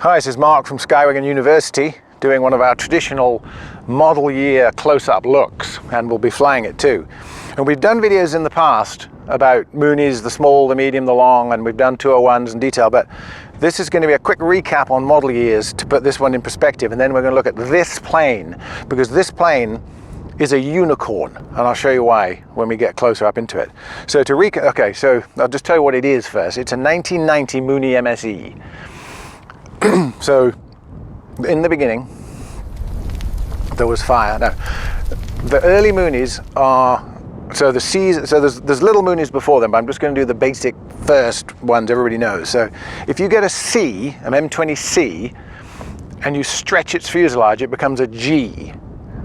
Hi, this is Mark from Skywing University doing one of our traditional model year close-up looks, and we'll be flying it too. And we've done videos in the past about Moonies, the small, the medium, the long, and we've done 201s in detail, but this is going to be a quick recap on model years to put this one in perspective, and then we're going to look at this plane, because this plane is a unicorn, and I'll show you why when we get closer up into it. So to recap, okay, so I'll just tell you what it is first. It's a 1990 Mooney MSE. So in the beginning there was fire. Now the early Moonies are, so the C's, so there's little Moonies before them, but I'm just going to do the basic first ones everybody knows. So if you get a C, an M20C, and you stretch its fuselage, it becomes a G.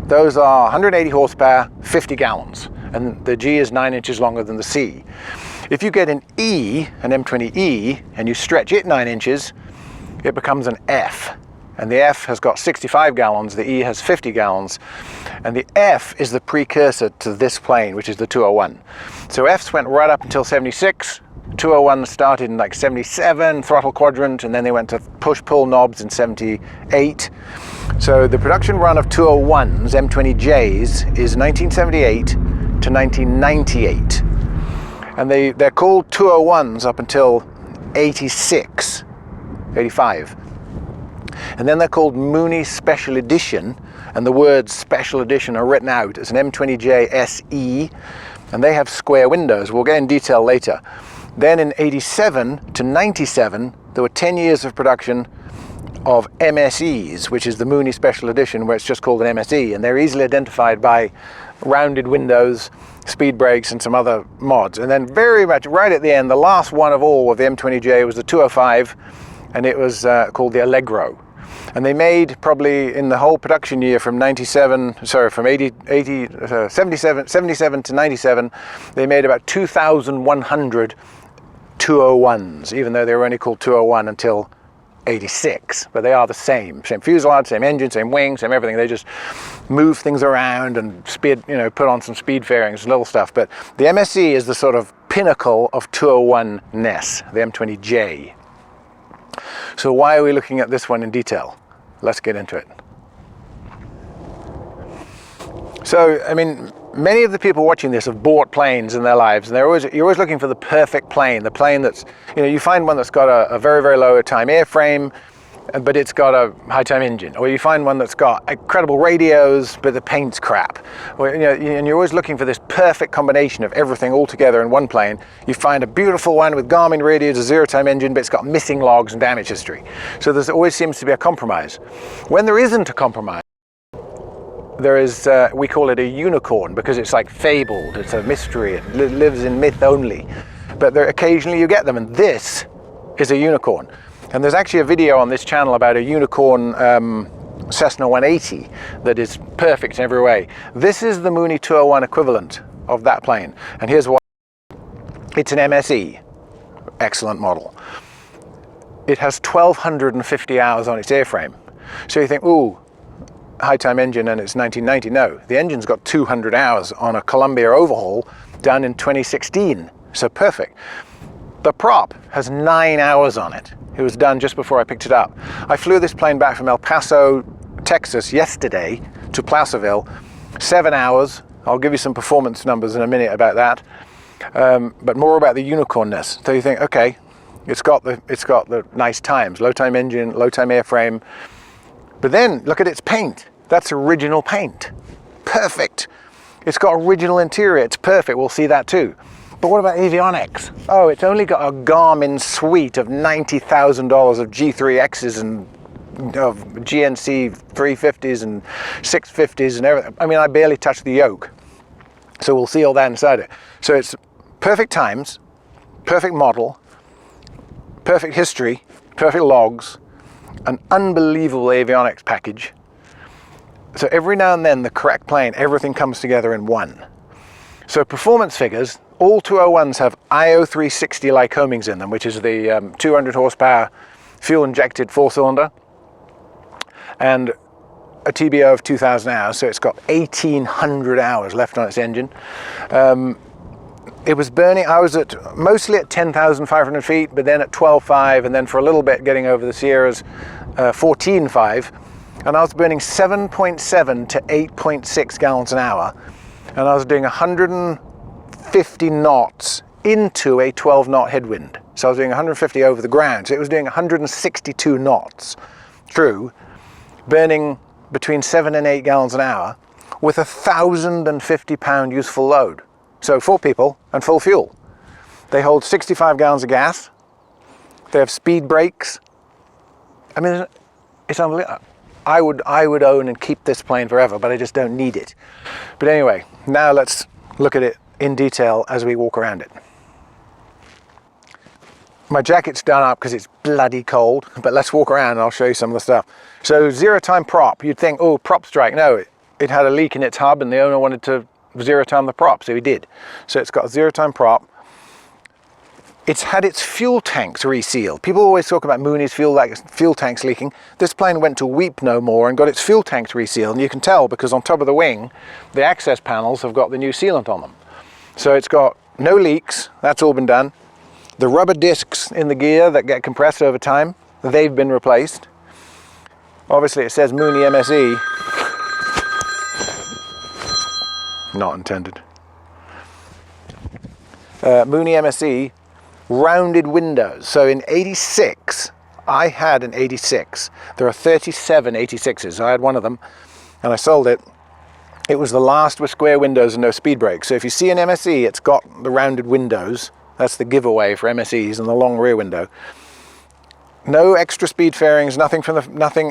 Those are 180 horsepower, 50 gallons, and the G is 9 inches longer than the C. If you get an E, an M20E, and you stretch it 9 inches, it becomes an F, and the F has got 65 gallons, the E has 50 gallons, and the F is the precursor to this plane, which is the 201. So Fs went right up until 76, 201 started in like 77, throttle quadrant, and then they went to push-pull knobs in 78. So the production run of 201s, M20Js, is 1978 to 1998. And they're called 201s up until 86. 85. And then they're called Mooney Special Edition, and the words Special Edition are written out as an M20J SE, and they have square windows. We'll get in detail later. Then in 87 to 97, there were 10 years of production of MSEs, which is the Mooney Special Edition, where it's just called an MSE, and they're easily identified by rounded windows, speed brakes, and some other mods. And then very much right at the end, the last one of all of the M20J was the 205, and it was called the Allegro. And they made, probably in the whole production year from 77 to 97, they made about 2,100 201s, even though they were only called 201 until 86. But they are the same fuselage, same engine, same wing, same everything. They just move things around and speed, put on some speed fairings, little stuff. But the MSE is the sort of pinnacle of 201-ness, the M20J. So why are we looking at this one in detail? Let's get into it. So, I mean, many of the people watching this have bought planes in their lives, and you're always looking for the perfect plane, the plane that's, you find one that's got a very, very low time airframe, but it's got a high time engine, or you find one that's got incredible radios, but the paint's crap. Or, and you're always looking for this perfect combination of everything all together in one plane. You find a beautiful one with Garmin radios, a zero-time engine, but it's got missing logs and damage history. So there always seems to be a compromise. When there isn't a compromise, there is, we call it a unicorn, because it's like fabled, it's a mystery, it lives in myth only. But occasionally you get them, and this is a unicorn. And there's actually a video on this channel about a unicorn Cessna 180 that is perfect in every way. This is the Mooney 201 equivalent of that plane. And here's why. It's an MSE. Excellent model. It has 1,250 hours on its airframe. So you think, ooh, high time engine and it's 1990. No, the engine's got 200 hours on a Columbia overhaul done in 2016. So perfect. The prop has 9 hours on it. It was done just before I picked it up. I flew this plane back from El Paso, Texas yesterday to Placerville, 7 hours. I'll give you some performance numbers in a minute about that, but more about the unicornness. So you think, okay, it's got the nice times, low time engine, low time airframe, but then look at its paint. That's original paint, perfect. It's got original interior, it's perfect. We'll see that too. But what about avionics? Oh, it's only got a Garmin suite of $90,000 of G3Xs and of GNC 350s and 650s and everything. I mean, I barely touched the yoke. So we'll see all that inside it. So it's perfect times, perfect model, perfect history, perfect logs, an unbelievable avionics package. So every now and then, the correct plane, everything comes together in one. So performance figures, all 201s have IO360 Lycomings in them, which is the 200 horsepower fuel-injected 4-cylinder, and a TBO of 2,000 hours, so it's got 1,800 hours left on its engine. It was burning, I was mostly at 10,500 feet, but then at 12.5, and then for a little bit getting over the Sierras, 14.5, and I was burning 7.7 to 8.6 gallons an hour, and I was doing 150 knots into a 12 knot headwind. So I was doing 150 over the ground, so it was doing 162 knots through, burning between 7 and 8 gallons an hour with a 1,050 pound useful load. So 4 people and full fuel. They hold 65 gallons of gas. They have speed brakes. I mean, it's unbelievable. I would own and keep this plane forever, but I just don't need it. But anyway, now let's look at it in detail as we walk around it. My jacket's done up because it's bloody cold, but let's walk around and I'll show you some of the stuff. So zero time prop, you'd think, oh, prop strike. No, it had a leak in its hub and the owner wanted to zero time the prop, so he did. So it's got a zero time prop. It's had its fuel tanks resealed. People always talk about Mooney's fuel tanks leaking. This plane went to weep no more and got its fuel tanks resealed, and you can tell because on top of the wing, the access panels have got the new sealant on them. So it's got no leaks, that's all been done. The rubber discs in the gear that get compressed over time, they've been replaced. Obviously it says Mooney MSE. Not intended. Mooney MSE, rounded windows. So in 86, I had an 86. There are 37 86s. I had one of them and I sold it. It was the last with square windows and no speed brakes. So if you see an MSE, it's got the rounded windows. That's the giveaway for MSEs, and the long rear window. No extra speed fairings, nothing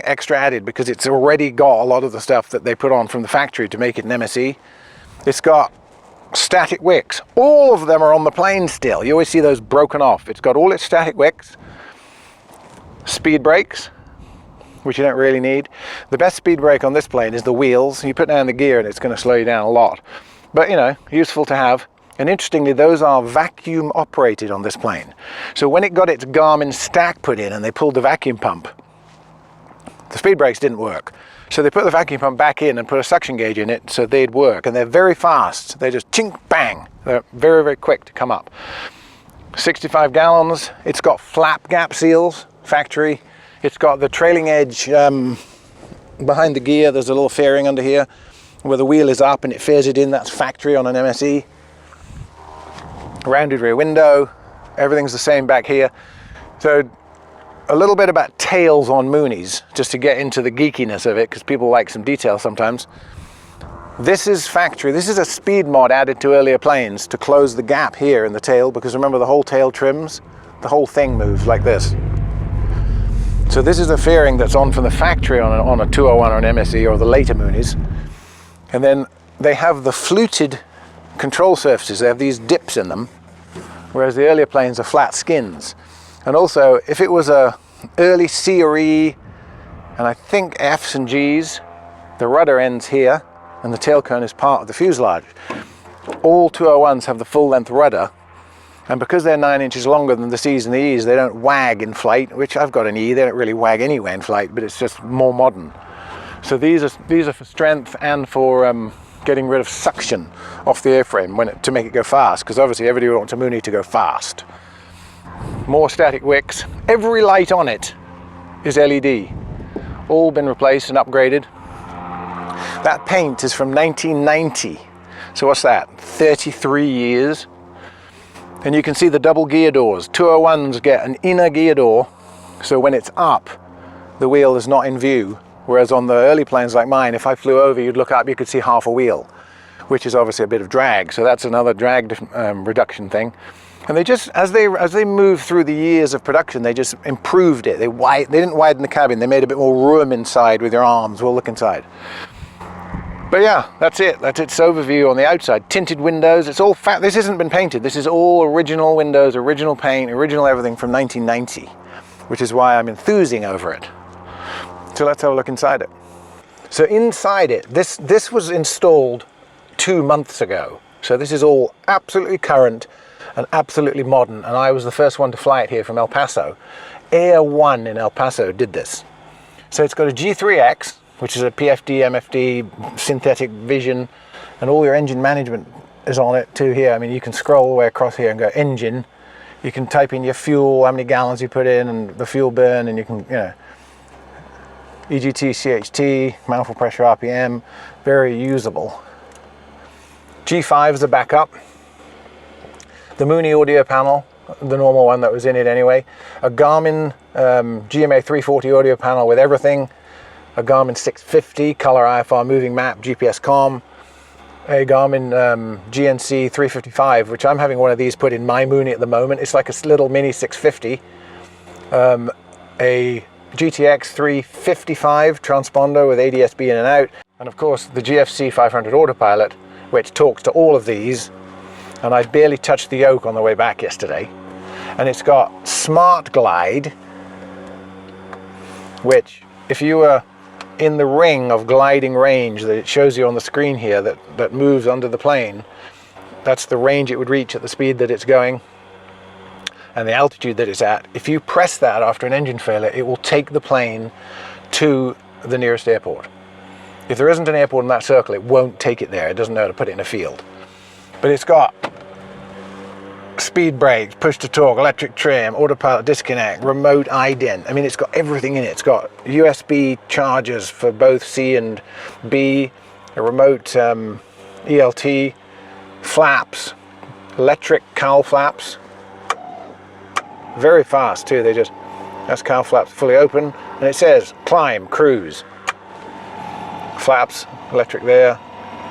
extra added, because it's already got a lot of the stuff that they put on from the factory to make it an MSE. It's got static wicks. All of them are on the plane still. You always see those broken off. It's got all its static wicks, speed brakes, which you don't really need. The best speed brake on this plane is the wheels. You put down the gear and it's going to slow you down a lot. But, you know, useful to have. And interestingly, those are vacuum operated on this plane. So when it got its Garmin stack put in and they pulled the vacuum pump, the speed brakes didn't work. So they put the vacuum pump back in and put a suction gauge in it so they'd work. And they're very fast. They just chink, bang. They're very, very quick to come up. 65 gallons. It's got flap gap seals, factory. It's got the trailing edge behind the gear. There's a little fairing under here where the wheel is up and it fares it in. That's factory on an MSE. Rounded rear window, everything's the same back here. So a little bit about tails on Moonies, just to get into the geekiness of it, because people like some detail sometimes. This is factory. This is a speed mod added to earlier planes to close the gap here in the tail, because remember the whole tail trims, the whole thing moves like this. So this is a fairing that's on from the factory on a 201 or an MSE or the later Moonies. And then they have the fluted control surfaces. They have these dips in them, whereas the earlier planes are flat skins. And also, if it was a early C or E, and I think F's and G's, the rudder ends here, and the tail cone is part of the fuselage. All 201s have the full length rudder, and because they're 9 inches longer than the C's and the E's, they don't wag in flight, which I've got an E, they don't really wag anyway in flight, but it's just more modern. So these are for strength and for getting rid of suction off the airframe to make it go fast, because obviously everybody wants a Mooney to go fast. More static wicks. Every light on it is LED. All been replaced and upgraded. That paint is from 1990. So what's that? 33 years. And you can see the double gear doors. 201s get an inner gear door, so when it's up, the wheel is not in view. Whereas on the early planes like mine, if I flew over, you'd look up, you could see half a wheel, which is obviously a bit of drag. So that's another drag reduction thing. And they just, as they moved through the years of production, they just improved it. They didn't widen the cabin. They made a bit more room inside with your arms. We'll look inside. But yeah, that's it. That's its overview on the outside. Tinted windows. It's all this hasn't been painted. This is all original windows, original paint, original everything from 1990, which is why I'm enthusing over it. So let's have a look inside it. So inside it, this was installed 2 months ago. So this is all absolutely current and absolutely modern. And I was the first one to fly it here from El Paso. Air One in El Paso did this. So it's got a G3X, which is a PFD, MFD, synthetic vision, and all your engine management is on it too here. I mean, you can scroll all the way across here and go engine. You can type in your fuel, how many gallons you put in, and the fuel burn, and you can, you know. EGT, CHT, manifold pressure, RPM, very usable. G5 is a backup. The Mooney audio panel, the normal one that was in it anyway. A Garmin GMA 340 audio panel with everything. A Garmin 650 color IFR moving map, GPS comm. A Garmin GNC 355, which I'm having one of these put in my Mooney at the moment. It's like a little mini 650. A GTX 355 transponder with ADS-B in and out. And of course the GFC 500 autopilot, which talks to all of these. And I barely touched the yoke on the way back yesterday. And it's got Smart Glide, which if you were in the ring of gliding range that it shows you on the screen here that moves under the plane, that's the range it would reach at the speed that it's going and the altitude that it's at. If you press that after an engine failure, it will take the plane to the nearest airport. If there isn't an airport in that circle, it won't take it there. It doesn't know how to put it in a field. But it's got speed brakes, push to talk, electric trim, autopilot disconnect, remote ident. I mean, it's got everything in it. It's got USB chargers for both C and B, a remote ELT, flaps, electric cowl flaps. Very fast too. That's cowl flaps fully open, and it says climb, cruise. Flaps, electric there.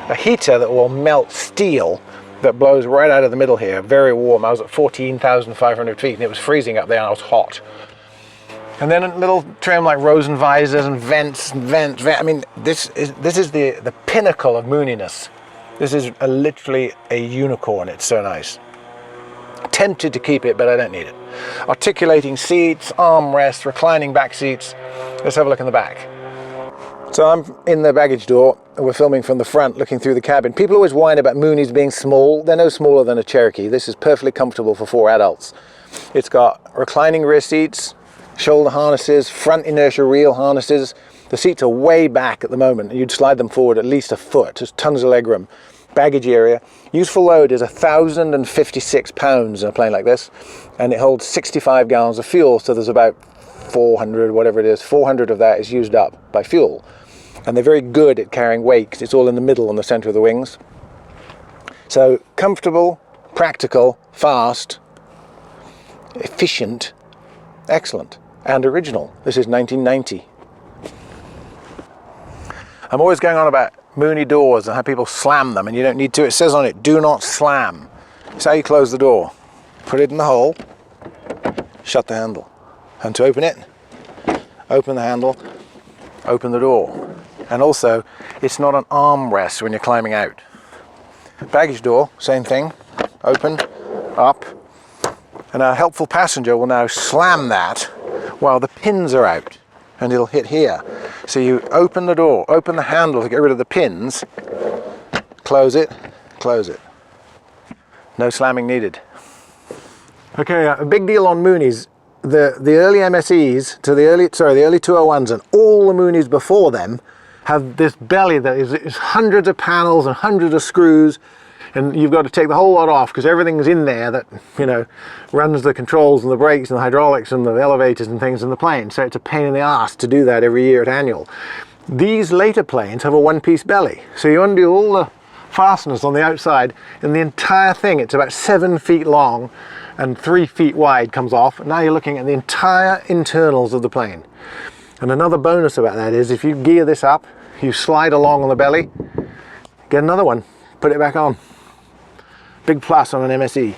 A heater that will melt steel that blows right out of the middle here, very warm. I was at 14,500 feet and it was freezing up there and I was hot. And then a little trim like Rosen visors and vents. I mean, this is the pinnacle of Mooniness. This is literally a unicorn. It's so nice. Tempted to keep it, but I don't need it. Articulating seats, armrests, reclining back seats. Let's have a look in the back. So I'm in the baggage door, and we're filming from the front, looking through the cabin. People always whine about Moonies being small. They're no smaller than a Cherokee. This is perfectly comfortable for 4 adults. It's got reclining rear seats, shoulder harnesses, front inertia reel harnesses. The seats are way back at the moment, and you'd slide them forward at least a foot. There's tons of legroom. Baggage area. Useful load is 1,056 pounds in a plane like this, and it holds 65 gallons of fuel, so there's about 400, whatever it is, 400 of that is used up by fuel. And they're very good at carrying weight because it's all in the middle on the center of the wings. So comfortable, practical, fast, efficient, excellent, and original. This is 1990. I'm always going on about Mooney doors and how people slam them, and you don't need to. It says on it, do not slam. It's how you close the door. Put it in the hole, shut the handle. And to open it, open the handle, open the door. And also, it's not an armrest when you're climbing out. Baggage door, same thing. Open, up. And a helpful passenger will now slam that while the pins are out. And it'll hit here. So you open the door, open the handle to get rid of the pins, close it, close it. No slamming needed. Okay, a big deal on Moonies. The early MSEs to the early 201s and all the Moonies before them have this belly that is hundreds of panels and hundreds of screws, and you've got to take the whole lot off because everything's in there that, you know, runs the controls and the brakes and the hydraulics and the elevators and things in the plane. So it's a pain in the ass to do that every year at annual. These later planes have a one-piece belly, so you undo all the fasteners on the outside, and the entire thing, it's about 7 feet long and 3 feet wide, comes off. Now you're looking at the entire internals of the plane. And another bonus about that is if you gear this up, you slide along on the belly, get another one, put it back on. Big plus on an MSE.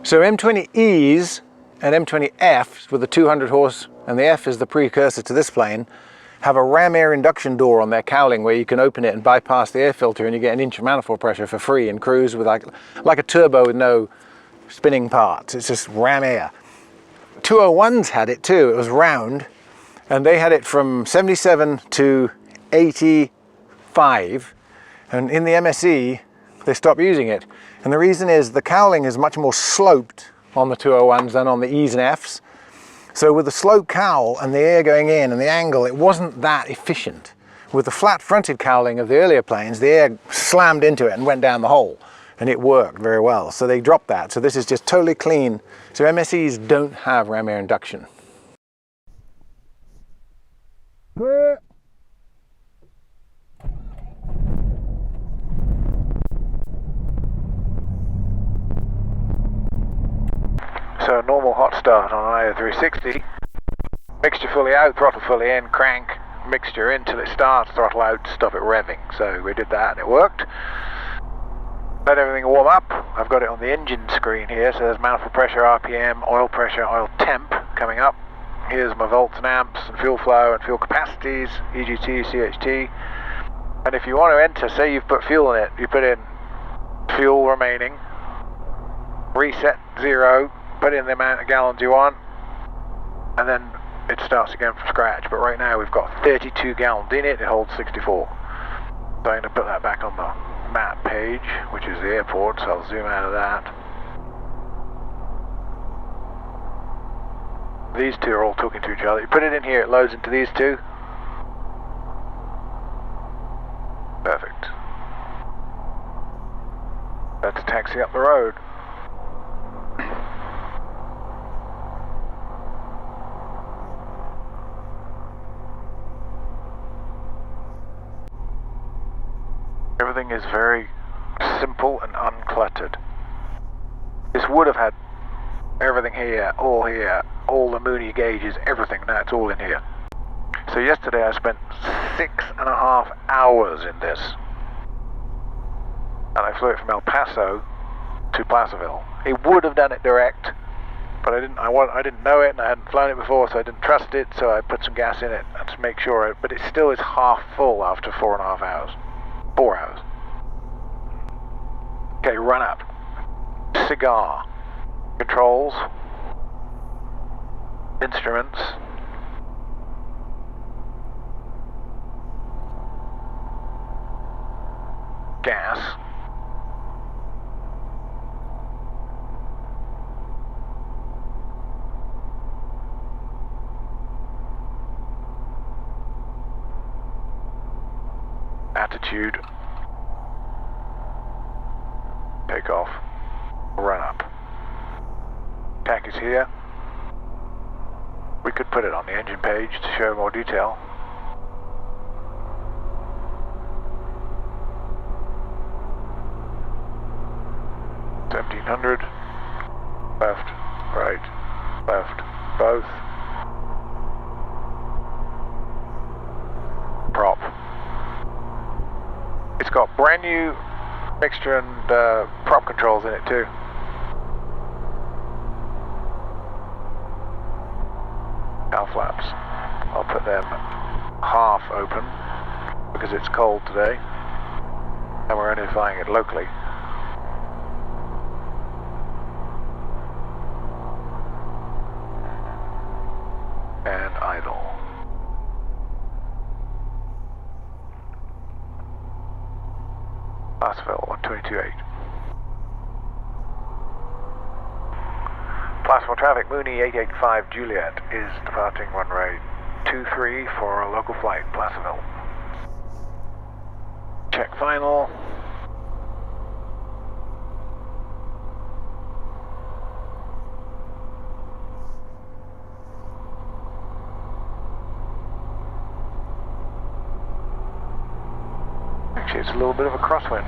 So M20Es and M20Fs with the 200 horse, and the F is the precursor to this plane, have a ram air induction door on their cowling where you can open it and bypass the air filter, and you get an inch of manifold pressure for free and cruise with like a turbo with no spinning parts. It's just ram air. 201s had it too. It was round, and they had it from 77 to 85, and in the MSE they stopped using it. And the reason is the cowling is much more sloped on the 201s than on the E's and F's. So with the slope cowl and the air going in and the angle, it wasn't that efficient. With the flat fronted cowling of the earlier planes, the air slammed into it and went down the hole, and it worked very well. So they dropped that. So this is just totally clean. So MSEs don't have ram air induction. Clear. So normal hot start on an IO360. Mixture fully out, throttle fully in, crank, mixture in till it starts, throttle out, stop it revving. So we did that and it worked. Let everything warm up. I've got it on the engine screen here, so there's manifold pressure, RPM, oil pressure, oil temp coming up. Here's my volts and amps and fuel flow and fuel capacities, EGT, CHT. And if you want to enter, say you've put fuel in it, you put in fuel remaining, reset 0, put in the amount of gallons you want, and then it starts again from scratch. But right now we've got 32 gallons in it, it holds 64. So I'm going to put that back on the map page, which is the airport, so I'll zoom out of that. These two are all talking to each other. You put it in here, it loads into these two. Perfect. That's a taxi up the road. Everything is very simple and uncluttered. This would have had everything here, all the Mooney gauges, everything. Now it's all in here. So yesterday I spent 6.5 hours in this, and I flew it from El Paso to Placerville. It would have done it direct, but I didn't know it, and I hadn't flown it before, so I didn't trust it. So I put some gas in it to make sure. But it still is half full after 4.5 hours. 4 hours. Okay, run up. Cigar. Controls. Instruments. Gas. Attitude. Takeoff. Run up. Tack is here. We could put it on the engine page to show more detail. $1,700. Left, right, left, both. Prop. It's got brand new mixture and prop controls in it too. Cow flaps. I'll put them half open because it's cold today and we're only flying it locally. And idle. Placerville 122.8. Placerville traffic, Mooney 885 Juliet is departing runway 23 for a local flight, Placerville. Check final. Actually, it's a little bit of a crosswind.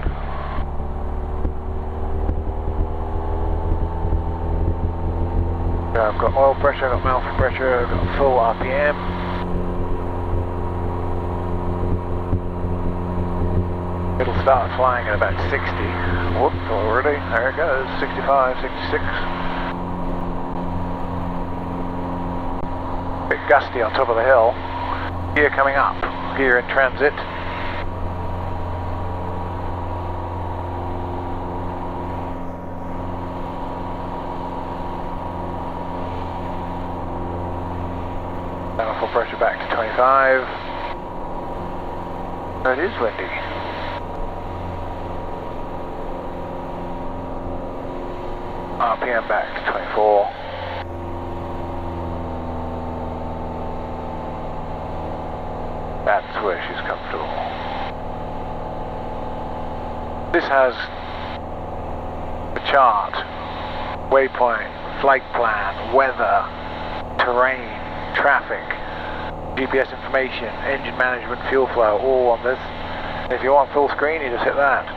I've got oil pressure, I've got manifold pressure, I've got full RPM. It'll start flying at about 60. Whoops, already. There it goes. 65, 66. Bit gusty on top of the hill. Gear coming up. Gear in transit. Manifold pressure back to 25. It is windy. RPM back to 24. That's where she's comfortable. This has the chart, waypoint, flight plan, weather, terrain, traffic, GPS information, engine management, fuel flow, all on this. If you want full screen, you just hit that.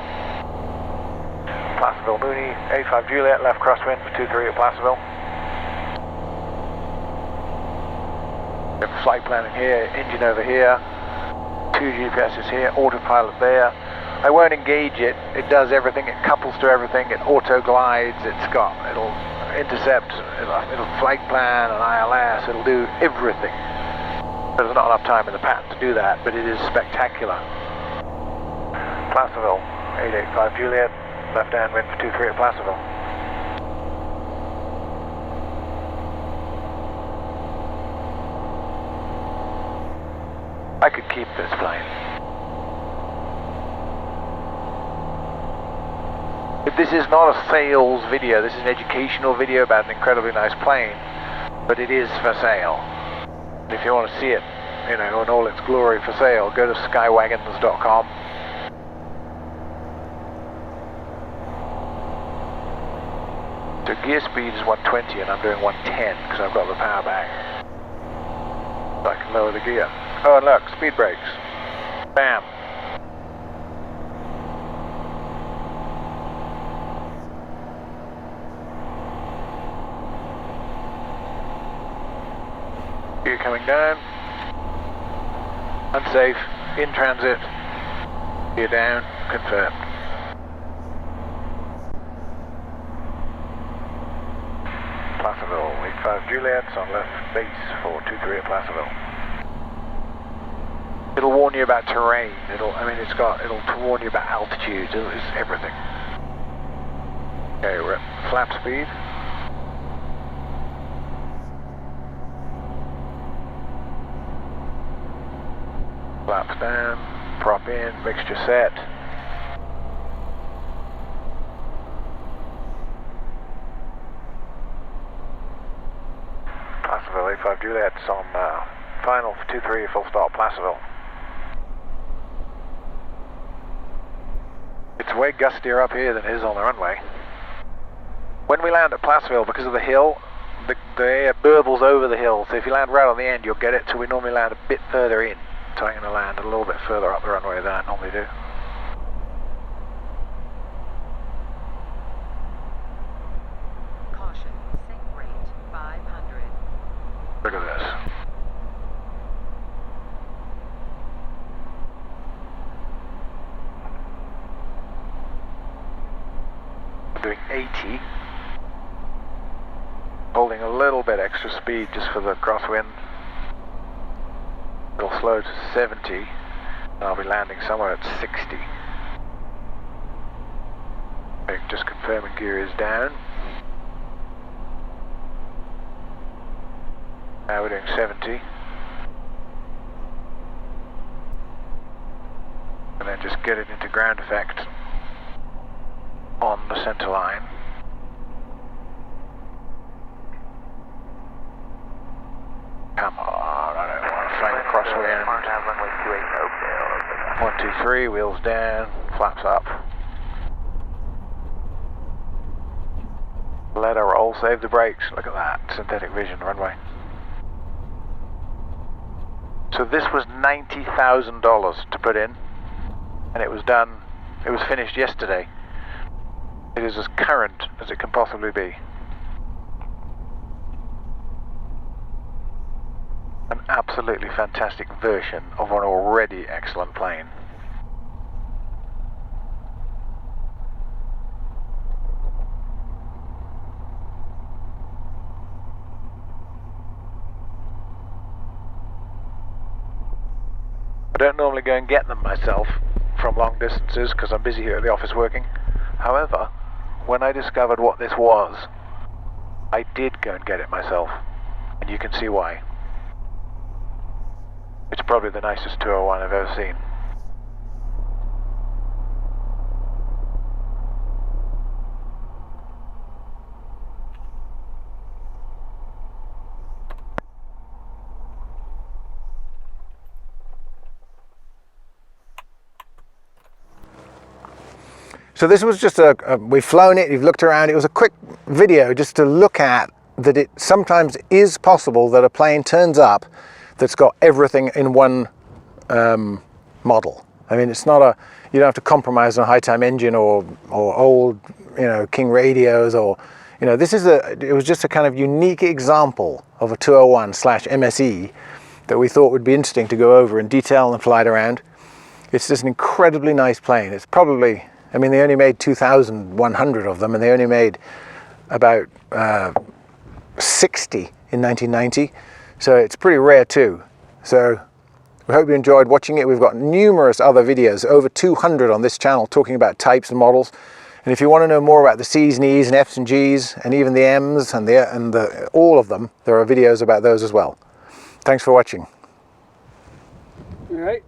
Placerville Mooney, 85 Juliet, left crosswind for 23 at Placerville. We have flight planning here, engine over here, 2 GPSs here, autopilot there. I won't engage it, it does everything, it couples to everything, it auto glides, it'll intercept, it'll flight plan, an ILS, it'll do everything. There's not enough time in the patent to do that, but it is spectacular. Placerville, 885 Juliet, left hand wind for 23 at Placerville. I could keep this plane. But this is not a sales video, this is an educational video about an incredibly nice plane, but it is for sale. If you want to see it, you know, in all its glory for sale, go to skywagons.com. So gear speed is 120 and I'm doing 110 because I've got the power back. So I can lower the gear. Oh, and look, speed brakes. Bam. Gear coming down. Unsafe. In transit. Gear down. Confirmed. Placerville, 85 Juliet's on left base for 23 at Placerville. It'll warn you about terrain. It'll warn you about altitudes. It's everything. Okay, we're at flap speed. Flaps down, prop in, mixture set. Placerville, 85 Juliet's on final for 23, full stop, Placerville. It's way gustier up here than it is on the runway. When we land at Placerville, because of the hill, the air burbles over the hill, so if you land right on the end, you'll get it, so we normally land a bit further in. So I'm going to land a little bit further up the runway than I normally do. Caution, sink rate 500. Look at this. I'm doing 80. Holding a little bit extra speed just for the crosswind. It'll slow to 70 and I'll be landing somewhere at 60. Okay, just confirming gear is down. Now we're doing 70. And then just get it into ground effect on the center line. Come on, I don't want to flank the crosswind. 1, 2, 3, wheels down, flaps up. Let her roll, save the brakes. Look at that, synthetic vision runway. So this was $90,000 to put in, and it was finished yesterday. It is as current as it can possibly be. An absolutely fantastic version of an already excellent plane. I don't normally go and get them myself from long distances because I'm busy here at the office working. However, when I discovered what this was, I did go and get it myself, and you can see why. It's probably the nicest 201 I've ever seen. So this was just we've flown it, you've looked around, it was a quick video just to look at that it sometimes is possible that a plane turns up that's got everything in one model. I mean, it's not a, you don't have to compromise on a high time engine or old, you know, King radios, or, you know, it was just a kind of unique example of a 201/MSE that we thought would be interesting to go over in detail and fly it around. It's just an incredibly nice plane. It's probably, I mean, they only made 2,100 of them, and they only made about 60 in 1990. So it's pretty rare too. So we hope you enjoyed watching it. We've got numerous other videos, over 200 on this channel, talking about types and models. And if you want to know more about the C's and E's and F's and G's and even the M's and all of them, there are videos about those as well. Thanks for watching. All right.